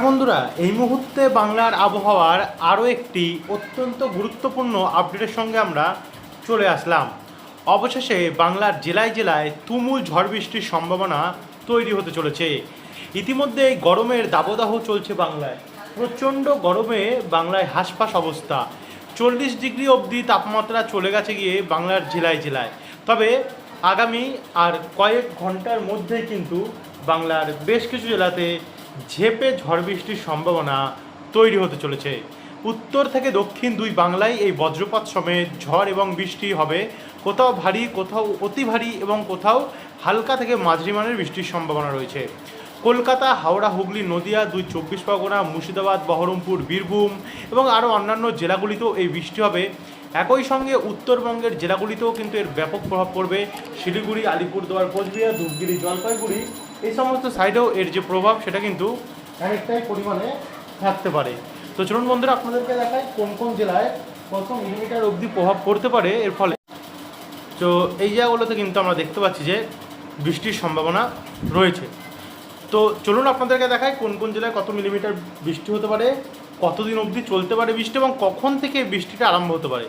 বন্ধুরা, এই মুহূর্তে বাংলার আবহাওয়ার আরও একটি অত্যন্ত গুরুত্বপূর্ণ আপডেটের সঙ্গে আমরা চলে আসলাম। অবশেষে বাংলার জেলায় জেলায় তুমুল ঝড় বৃষ্টির সম্ভাবনা তৈরি হতে চলেছে। ইতিমধ্যে গরমের দাবদাহ চলছে বাংলায়। প্রচণ্ড গরমে বাংলায় হাঁসফাঁস অবস্থা। 40 ডিগ্রি অবধি তাপমাত্রা চলে গেছে গিয়ে বাংলার জেলায় জেলায়। তবে আগামী আর কয়েক ঘন্টার মধ্যেই কিন্তু বাংলার বেশ কিছু জেলাতে ঝেঁপে ঝড় বৃষ্টির সম্ভাবনা তৈরি হতে চলেছে। উত্তর থেকে দক্ষিণ দুই বাংলায় এই বজ্রপাত সমেত ঝড় এবং বৃষ্টি হবে। কোথাও ভারী, কোথাও অতি ভারী এবং কোথাও হালকা থেকে মাঝারি মানের বৃষ্টির সম্ভাবনা রয়েছে। কলকাতা, হাওড়া, হুগলি, নদিয়া, 24 পরগনা, মুর্শিদাবাদ, বহরমপুর, বীরভূম এবং আরও অন্যান্য জেলাগুলিতেও এই বৃষ্টি হবে। একই সঙ্গে উত্তরবঙ্গের জেলাগুলিতেও কিন্তু এর ব্যাপক প্রভাব পড়বে। শিলিগুড়ি, আলিপুরদুয়ার, কোচবিহার, ধূপগুড়ি, জলপাইগুড়ি এই সমস্ত সাইডেও এর যে প্রভাব সেটা কিন্তু অনেকটাই পরিমাণে থাকতে পারে। তো চলুন বন্ধুরা, আপনাদেরকে দেখাই কোন কোন জেলায় কত মিলিমিটার অবধি প্রভাব পড়তে পারে এর ফলে। তো এই জায়গাগুলোতে কিন্তু আমরা দেখতে পাচ্ছি যে বৃষ্টির সম্ভাবনা রয়েছে। তো চলুন আপনাদেরকে দেখাই কোন কোন জেলায় কত মিলিমিটার বৃষ্টি হতে পারে, কতদিন অবধি চলতে পারে বৃষ্টি এবং কখন থেকে বৃষ্টিটা আরম্ভ হতে পারে।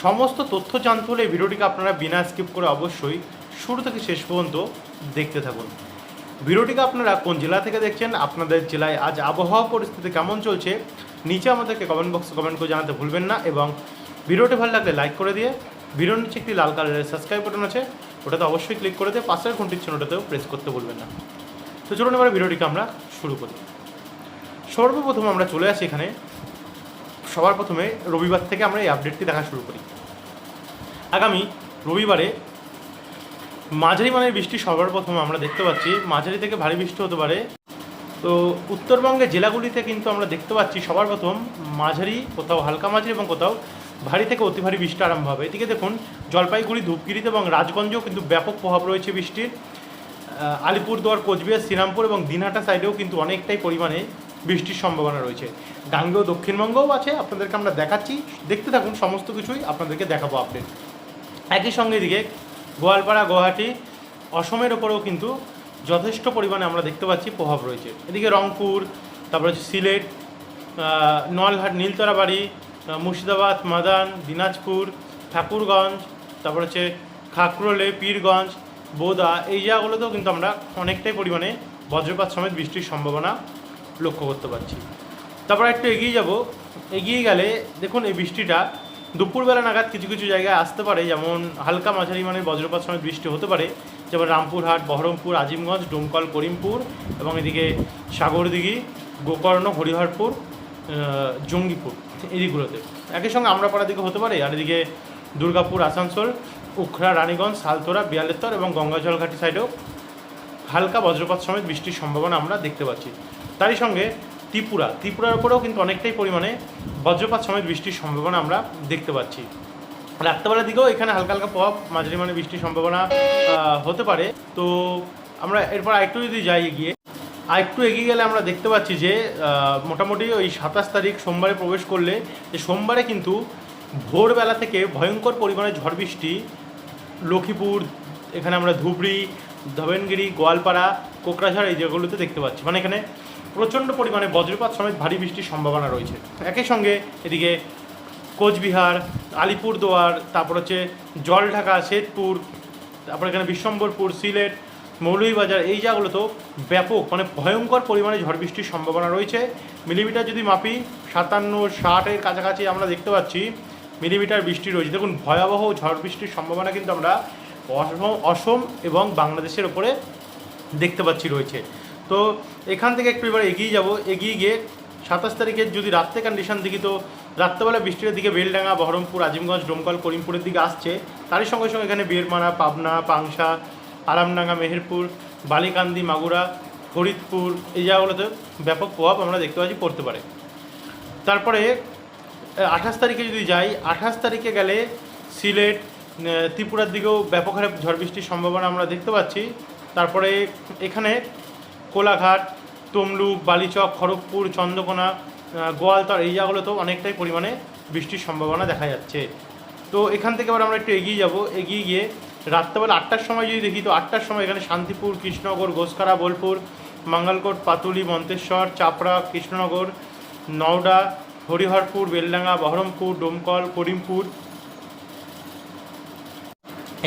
সমস্ত তথ্য জানতে হলে এই ভিডিওটিকে আপনারা বিনা স্কিপ করে অবশ্যই শুরু থেকে শেষ পর্যন্ত দেখতে থাকুন। ভিডিওটিকে আপনারা কোন জেলা থেকে দেখছেন, আপনাদের জেলায় আজ আবহাওয়া পরিস্থিতি কেমন চলছে, নিচে আমাদেরকে কমেন্ট বক্সে কমেন্ট করে জানাতে ভুলবেন না। এবং ভিডিওটি ভালো লাগলে লাইক করে দিয়ে ভিডিওর নিচে একটি লাল কালারের সাবস্ক্রাইব বাটন আছে, ওটাতে অবশ্যই ক্লিক করে দিয়ে পাশের ঘন্টির চিহ্নটাতেও প্রেস করতে ভুলবেন না। তো চলুন এবার ভিডিওটিকে আমরা শুরু করি। সর্বপ্রথম আমরা চলে আসি এখানে, সবার প্রথমে রবিবার থেকে আমরা এই আপডেটটি দেখা শুরু করি। আগামী রবিবারে মাঝারি মানের বৃষ্টি সবার প্রথমে আমরা দেখতে পাচ্ছি, মাঝারি থেকে ভারী বৃষ্টি হতে পারে। তো উত্তরবঙ্গের জেলাগুলিতে কিন্তু আমরা দেখতে পাচ্ছি সবার প্রথম মাঝারি, কোথাও হালকা মাঝারি এবং কোথাও ভারী থেকে অতি ভারী বৃষ্টি আরম্ভ হবে। এদিকে দেখুন জলপাইগুড়ি, ধূপগুড়িতে এবং রাজগঞ্জেও কিন্তু ব্যাপক প্রভাব রয়েছে বৃষ্টির। আলিপুরদুয়ার, কোচবিহার, শ্রীরামপুর এবং দিনহাটা সাইডেও কিন্তু অনেকটাই পরিমাণে বৃষ্টির সম্ভাবনা রয়েছে। গাঙ্গেয়, দক্ষিণবঙ্গও আছে, আপনাদেরকে আমরা দেখাচ্ছি, দেখতে থাকুন, সমস্ত কিছুই আপনাদেরকে দেখাবো আপডেট। একই সঙ্গে এদিকে গোয়ালপাড়া, গুয়াহাটি, অসমের ওপরেও কিন্তু যথেষ্ট পরিমাণে আমরা দেখতে পাচ্ছি প্রভাব রয়েছে। এদিকে রংপুর, তারপর হচ্ছে সিলেট, নলহাট, নীলতরাবাড়ি, মুর্শিদাবাদ, মাদান, দিনাজপুর, ঠাকুরগঞ্জ, তারপর হচ্ছে খাকরোলে, পীরগঞ্জ, বোদা এই জায়গাগুলোতেও কিন্তু আমরা অনেকটাই পরিমাণে বজ্রপাত সমেত বৃষ্টির সম্ভাবনা লক্ষ্য করতে পারছি। তারপর একটু এগিয়ে যাব, এগিয়ে গেলে দেখুন এই বৃষ্টিটা দুপুরবেলা নাগাদ কিছু কিছু জায়গায় আসতে পারে, যেমন হালকা মাঝারি মানে বজ্রপাত সমেত বৃষ্টি হতে পারে, যেমন রামপুরহাট, বহরমপুর, আজিমগঞ্জ, ডোমকল, করিমপুর এবং এদিকে সাগরদিঘি, গোকর্ণ, হরিহরপুর, জঙ্গিপুর এই দিকগুলোতে। একই সঙ্গে আমরাপাড়ার দিকে হতে পারে, আর এদিকে দুর্গাপুর, আসানসোল, উখড়া, রানীগঞ্জ, সালতোরা, বিয়ালেত্তর এবং গঙ্গাজলঘাটি সাইডেও হালকা বজ্রপাত সমেত বৃষ্টির সম্ভাবনা আমরা দেখতে পাচ্ছি। তারই সঙ্গে ত্রিপুরার উপরেও কিন্তু অনেকটাই পরিমাণে বজ্রপাত সমেত বৃষ্টির সম্ভাবনা আমরা দেখতে পাচ্ছি। রাত্রেবেলার দিকেও এখানে হালকা হালকা প্রভাব মাঝারি মানে বৃষ্টির সম্ভাবনা হতে পারে। তো আমরা এরপর আরেকটু যদি যাই আরেকটু এগিয়ে গেলে আমরা দেখতে পাচ্ছি যে মোটামুটি ওই 27 তারিখ সোমবারে প্রবেশ করলে, যে সোমবারে কিন্তু ভোরবেলা থেকে ভয়ঙ্কর পরিমাণে ঝড় বৃষ্টি লক্ষ্মীপুর, এখানে আমরা ধুবড়ি, ধবেনগিরি, গোয়ালপাড়া, কোকরাঝাড় এই জায়গাগুলোতে দেখতে পাচ্ছি। মানে এখানে প্রচণ্ড পরিমাণে বজ্রপাত সমেত ভারী বৃষ্টির সম্ভাবনা রয়েছে। একই সঙ্গে এদিকে কোচবিহার, আলিপুরদুয়ার, তারপর হচ্ছে জলঢাকা, শেরপুর, তারপর এখানে বিশ্বম্বরপুর, সিলেট, মৌলভীবাজার এই জায়গাগুলোতেও ব্যাপক মানে ভয়ঙ্কর পরিমাণে ঝড় বৃষ্টির সম্ভাবনা রয়েছে। মিলিমিটার যদি মাপি 57-60-এর কাছাকাছি আমরা দেখতে পাচ্ছি মিলিমিটার বৃষ্টি রয়েছে। দেখুন ভয়াবহ ঝড় বৃষ্টির সম্ভাবনা কিন্তু আমরা অসম এবং বাংলাদেশের ওপরে দেখতে পাচ্ছি রয়েছে। তো এখান থেকে একটু এবার এগিয়ে গিয়ে 27 তারিখের যদি রাত্রে কন্ডিশন দেখি, তো রাত্রেবেলা বৃষ্টির দিকে বেলডাঙ্গা, বহরমপুর, আজিমগঞ্জ, ডোমকল, করিমপুরের দিকে আসছে। তারই সঙ্গে সঙ্গে এখানে বীরমারা, পাবনা, পাংশা, আরামডাঙ্গা, মেহেরপুর, বালিকান্দি, মাগুরা, ফরিদপুর এই জায়গাগুলোতে ব্যাপক প্রভাব আমরা দেখতে পাচ্ছি পড়তে পারে। তারপরে 28 তারিখে যদি যাই, 28 তারিখে গেলে সিলেট, ত্রিপুরার দিকেও ব্যাপক হারে ঝড় বৃষ্টির সম্ভাবনা আমরা দেখতে পাচ্ছি। তারপরে এখানে কোলাঘাট, তমলুক, বালিচক, খড়গপুর, চন্দ্রকোনা, গোয়ালতর এই জায়গাগুলোতেও অনেকটাই পরিমাণে বৃষ্টির সম্ভাবনা দেখা যাচ্ছে। তো এখান থেকে আবার আমরা একটু এগিয়ে গিয়ে রাত্রেবেলা 8টার সময় যদি দেখি, তো 8টার সময় এখানে শান্তিপুর, কৃষ্ণনগর, ঘোষকারা, বোলপুর, মঙ্গলকোট, পাতুলি, মন্তেশ্বর, চাপড়া, কৃষ্ণনগর, নওডা, হরিহরপুর, বেলডাঙ্গা, বহরমপুর, ডোমকল, করিমপুর,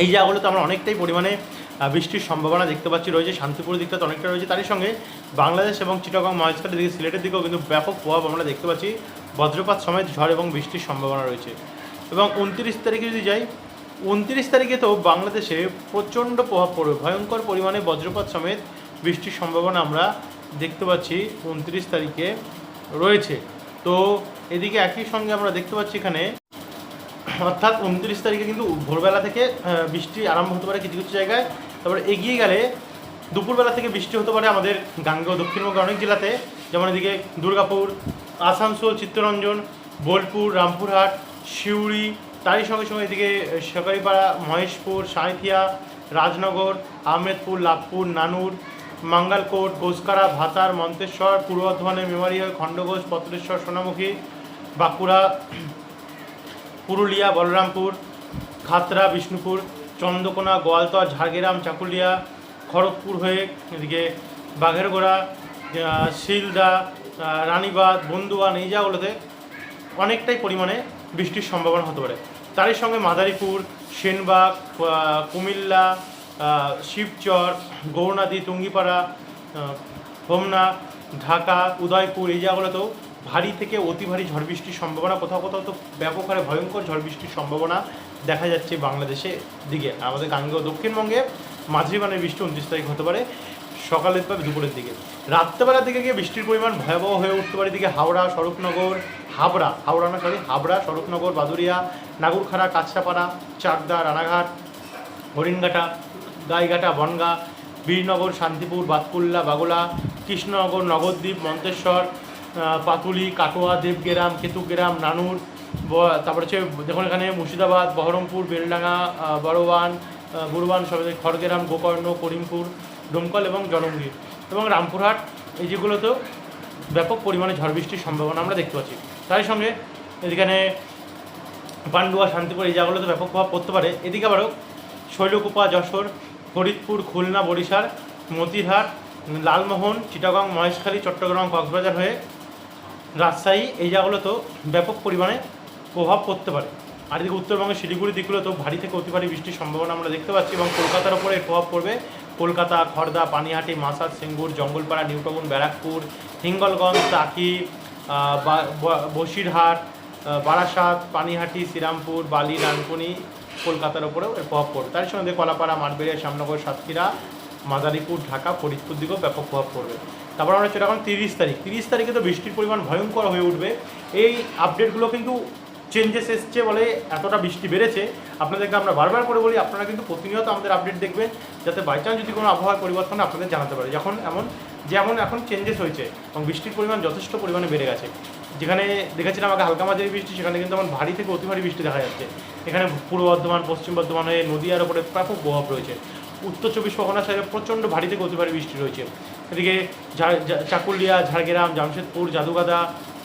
এই জায়গাগুলোতে আমরা অনেকটাই পরিমাণে বৃষ্টির সম্ভাবনা দেখতে পাচ্ছি রয়েছে। শান্তিপুরের দিকটাতে অনেকটা রয়েছে। তারই সঙ্গে বাংলাদেশ এবং চিটাগং, মহেশখালীর দিকে, সিলেটের দিকেও কিন্তু ব্যাপক প্রভাব আমরা দেখতে পাচ্ছি। বজ্রপাত সমেত ঝড় এবং বৃষ্টির সম্ভাবনা রয়েছে। এবং 29 তারিখে যদি যাই, 29 তারিখে তো বাংলাদেশে প্রচণ্ড প্রভাব পড়বে, ভয়ঙ্কর পরিমাণে বজ্রপাত সমেত বৃষ্টির সম্ভাবনা আমরা দেখতে পাচ্ছি 29 তারিখে রয়েছে। তো এদিকে একই সঙ্গে আমরা দেখতে পাচ্ছি এখানে, অর্থাৎ 29 তারিখে কিন্তু ভোরবেলা থেকে বৃষ্টি আরম্ভ হতে পারে কিছু কিছু জায়গায়। তারপরে এগিয়ে গেলে দুপুরবেলা থেকে বৃষ্টি হতে পারে আমাদের গাঙ্গেয় দক্ষিণবঙ্গের অনেক জেলাতে, যেমন এদিকে দুর্গাপুর, আসানসোল, চিত্তরঞ্জন, বোলপুর, রামপুরহাট, সিউড়ি, তারই সঙ্গে সঙ্গে এদিকে সকারিপাড়া, মহেশপুর, সাঁইথিয়া, রাজনগর, আহমেদপুর, লাভপুর, নানুর, মঙ্গলকোট, গোসকারা, ভাতার, মন্তেশ্বর, পূর্ব বর্ধমানের মেমারিয়া, খণ্ডঘোষ, পত্রেশ্বর, সোনামুখী, বাঁকুড়া, পুরুলিয়া, বলরামপুর, খাতড়া, বিষ্ণুপুর, চন্দ্রকোনা, গোয়ালতর, ঝাড়গ্রাম, চাকুলিয়া, খড়গপুর হয়ে এদিকে বাঘেরগোড়া, শিলদা, রানীবাঁধ, বন্ধুয়ান, এই জায়গাগুলোতে অনেকটাই পরিমাণে বৃষ্টির সম্ভাবনা হতে পারে। তারই সঙ্গে মাদারীপুর, সেনবাগ, কুমিল্লা, শিবচর, গৌরনদী, টুঙ্গিপাড়া, হোমনা, ঢাকা, উদয়পুর, এই জায়গাগুলোতেও ভারী থেকে অতি ভারী ঝড় বৃষ্টির সম্ভাবনা, কোথাও কোথাও তো ব্যাপক হারে ভয়ঙ্কর ঝড় বৃষ্টির সম্ভাবনা দেখা যাচ্ছে বাংলাদেশের দিকে। আমাদের গাঙ্গেয় দক্ষিণবঙ্গে মাঝারি মানের বৃষ্টি 29 তারিখ হতে পারে সকালের বা দুপুরের দিকে। রাত্রেবেলার দিকে গিয়ে বৃষ্টির পরিমাণ ভয়াবহ হয়ে উঠতে পারে। এদিকে হাওড়া, স্বরূপনগর, হাবড়া, স্বরূপনগর, বাদুরিয়া, নাগুরখাড়া, কাছড়াপাড়া, চাকদা, রানাঘাট, হরিণঘাটা, গাইঘাটা, বনগাঁ, বীরনগর, শান্তিপুর, বাতকুল্লা, বাগোলা, কৃষ্ণনগর, নগরদ্বীপ, মন্তেশ্বর, পাতুলি, কাটোয়া, দেবগ্রাম, কেতুগ্রাম, নানুর, তারপরে হচ্ছে দেখুন এখানে মুর্শিদাবাদ, বহরমপুর, বেলডাঙ্গা, বুরবান, সব খড়গ্রাম, গোকর্ণ, করিমপুর, ডোমকল এবং জলঙ্গি এবং রামপুরহাট, এই যেগুলোতেও ব্যাপক পরিমাণে ঝড় বৃষ্টির সম্ভাবনা আমরা দেখতে পাচ্ছি। তার সঙ্গে এখানে পান্ডুয়া, শান্তিপুর, এই জায়গাগুলোতে ব্যাপক প্রভাব পড়তে পারে। এদিকে আবারও শৈলকুপা, যশোর, ফরিদপুর, খুলনা, বরিশাল, মতিরহাট, লালমোহন, চিটাগং, মহেশখালী, চট্টগ্রাম, কক্সবাজার হয়ে রাজশাহী, এই জায়গাগুলোতেও ব্যাপক পরিমাণে প্রভাব পড়তে পারে। আর এদিকে উত্তরবঙ্গের শিলিগুড়ির দিকগুলোতেও ভারী থেকে অতি ভারী বৃষ্টির সম্ভাবনা আমরা দেখতে পাচ্ছি এবং কলকাতার ওপরে এর প্রভাব পড়বে। কলকাতা, খড়দা, পানিহাটি, মাসাদ, সিঙ্গুর, জঙ্গলপাড়া, নিউটাউন, ব্যারাকপুর, হিঙ্গলগঞ্জ, টাকি, বসিরহাট, বারাসাত, পানিহাটি, শ্রীরামপুর, বালি, রানকুনি, কলকাতার ওপরেও এর প্রভাব পড়বে। তার সঙ্গে কলাপাড়া, মাঠবেড়িয়া, শ্যামনগর, সাতক্ষীরা, মাদারীপুর, ঢাকা, ফরিদপুর দিকেও ব্যাপক প্রভাব পড়বে। তারপর আমরা হচ্ছে এখন 30 তারিখে তো বৃষ্টির পরিমাণ ভয়ঙ্কর হয়ে উঠবে। এই আপডেটগুলো কিন্তু চেঞ্জেস এসছে বলে এতটা বৃষ্টি বেড়েছে। আপনাদেরকে আমরা বারবার করে বলি, আপনারা কিন্তু প্রতিনিয়ত আমাদের আপডেট দেখবেন, যাতে বাই চান্স যদি কোনো আবহাওয়ার পরিবর্তন আপনাদের জানাতে পারে। যেমন এখন চেঞ্জেস হয়েছে এবং বৃষ্টির পরিমাণ যথেষ্ট পরিমাণে বেড়ে গেছে। যেখানে দেখেছিলাম আগে হালকা মাঝারি বৃষ্টি, সেখানে কিন্তু আমার ভারী থেকে অতি ভারী বৃষ্টি দেখা যাচ্ছে। এখানে পূর্ব বর্ধমান, পশ্চিম বর্ধমান হয়ে নদীয়ার ওপরে ব্যাপক প্রভাব রয়েছে। উত্তর 24 পরগনা সাইডে প্রচণ্ড ভারী থেকে অতি ভারী বৃষ্টি রয়েছে। এদিকে চাকুলিয়া, ঝাড়গ্রাম, জামশেদপুর, জাদুগাদা,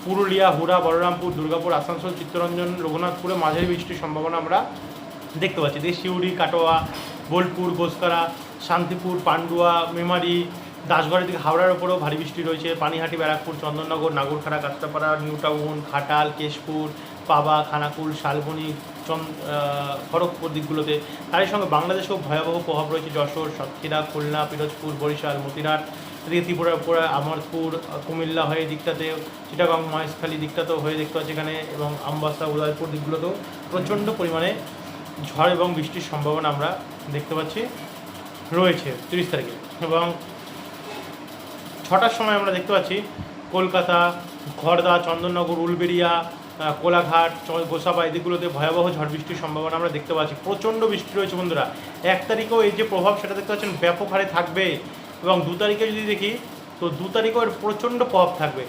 পুরুলিয়া, হুড়া, বলরামপুর, দুর্গাপুর, আসানসোল, চিত্তরঞ্জন, রঘুনাথপুরে মাঝারি বৃষ্টির সম্ভাবনা আমরা দেখতে পাচ্ছি। এদিকে সিউড়ি, কাটোয়া, বোলপুর, গোসকারা, শান্তিপুর, পান্ডুয়া, মেমারি, দাসগড়ের দিকে হাওড়ার ওপরেও ভারী বৃষ্টি রয়েছে। পানিহাটি, ব্যারাকপুর, চন্দননগর, নাগরখাড়া, কাঁচরাপাড়া, নিউটাউন, ঘাটাল, কেশপুর, পাবা, খানাকুল, শালবনী, খড়গপুর দিকগুলোতে। তারই সঙ্গে বাংলাদেশেও ভয়াবহ প্রভাব রয়েছে। যশোর, সাতক্ষীরা, খুলনা, পিরোজপুর, বরিশাল, মতিরহাট, এদিকে ত্রিপুরার উপরে আমরপুর, কুমিল্লা হয়ে দিকটাতে, চিটাগং, মহেশখালী দিকটাতেও হয়ে দেখতে পাচ্ছি এখানে, এবং আমবাসা, উদয়পুর দিকগুলোতেও প্রচণ্ড পরিমাণে ঝড় এবং বৃষ্টির সম্ভাবনা আমরা দেখতে পাচ্ছি রয়েছে 30 তারিখে। এবং 6টার সময় আমরা দেখতে পাচ্ছি কলকাতা, খড়দা, চন্দননগর, উলবেড়িয়া, কোলাঘাট, গোসাবা, এদিকগুলোতে ভয়াবহ ঝড় বৃষ্টির সম্ভাবনা আমরা দেখতে পাচ্ছি। প্রচণ্ড বৃষ্টি রয়েছে বন্ধুরা। 1 তারিখেও এই যে প্রভাব সেটা দেখতে পাচ্ছেন ব্যাপক হারে থাকবে। এবং 2 তারিখে যদি দেখি তো 2 তারিখেও এর প্রচণ্ড প্রভাব থাকবে।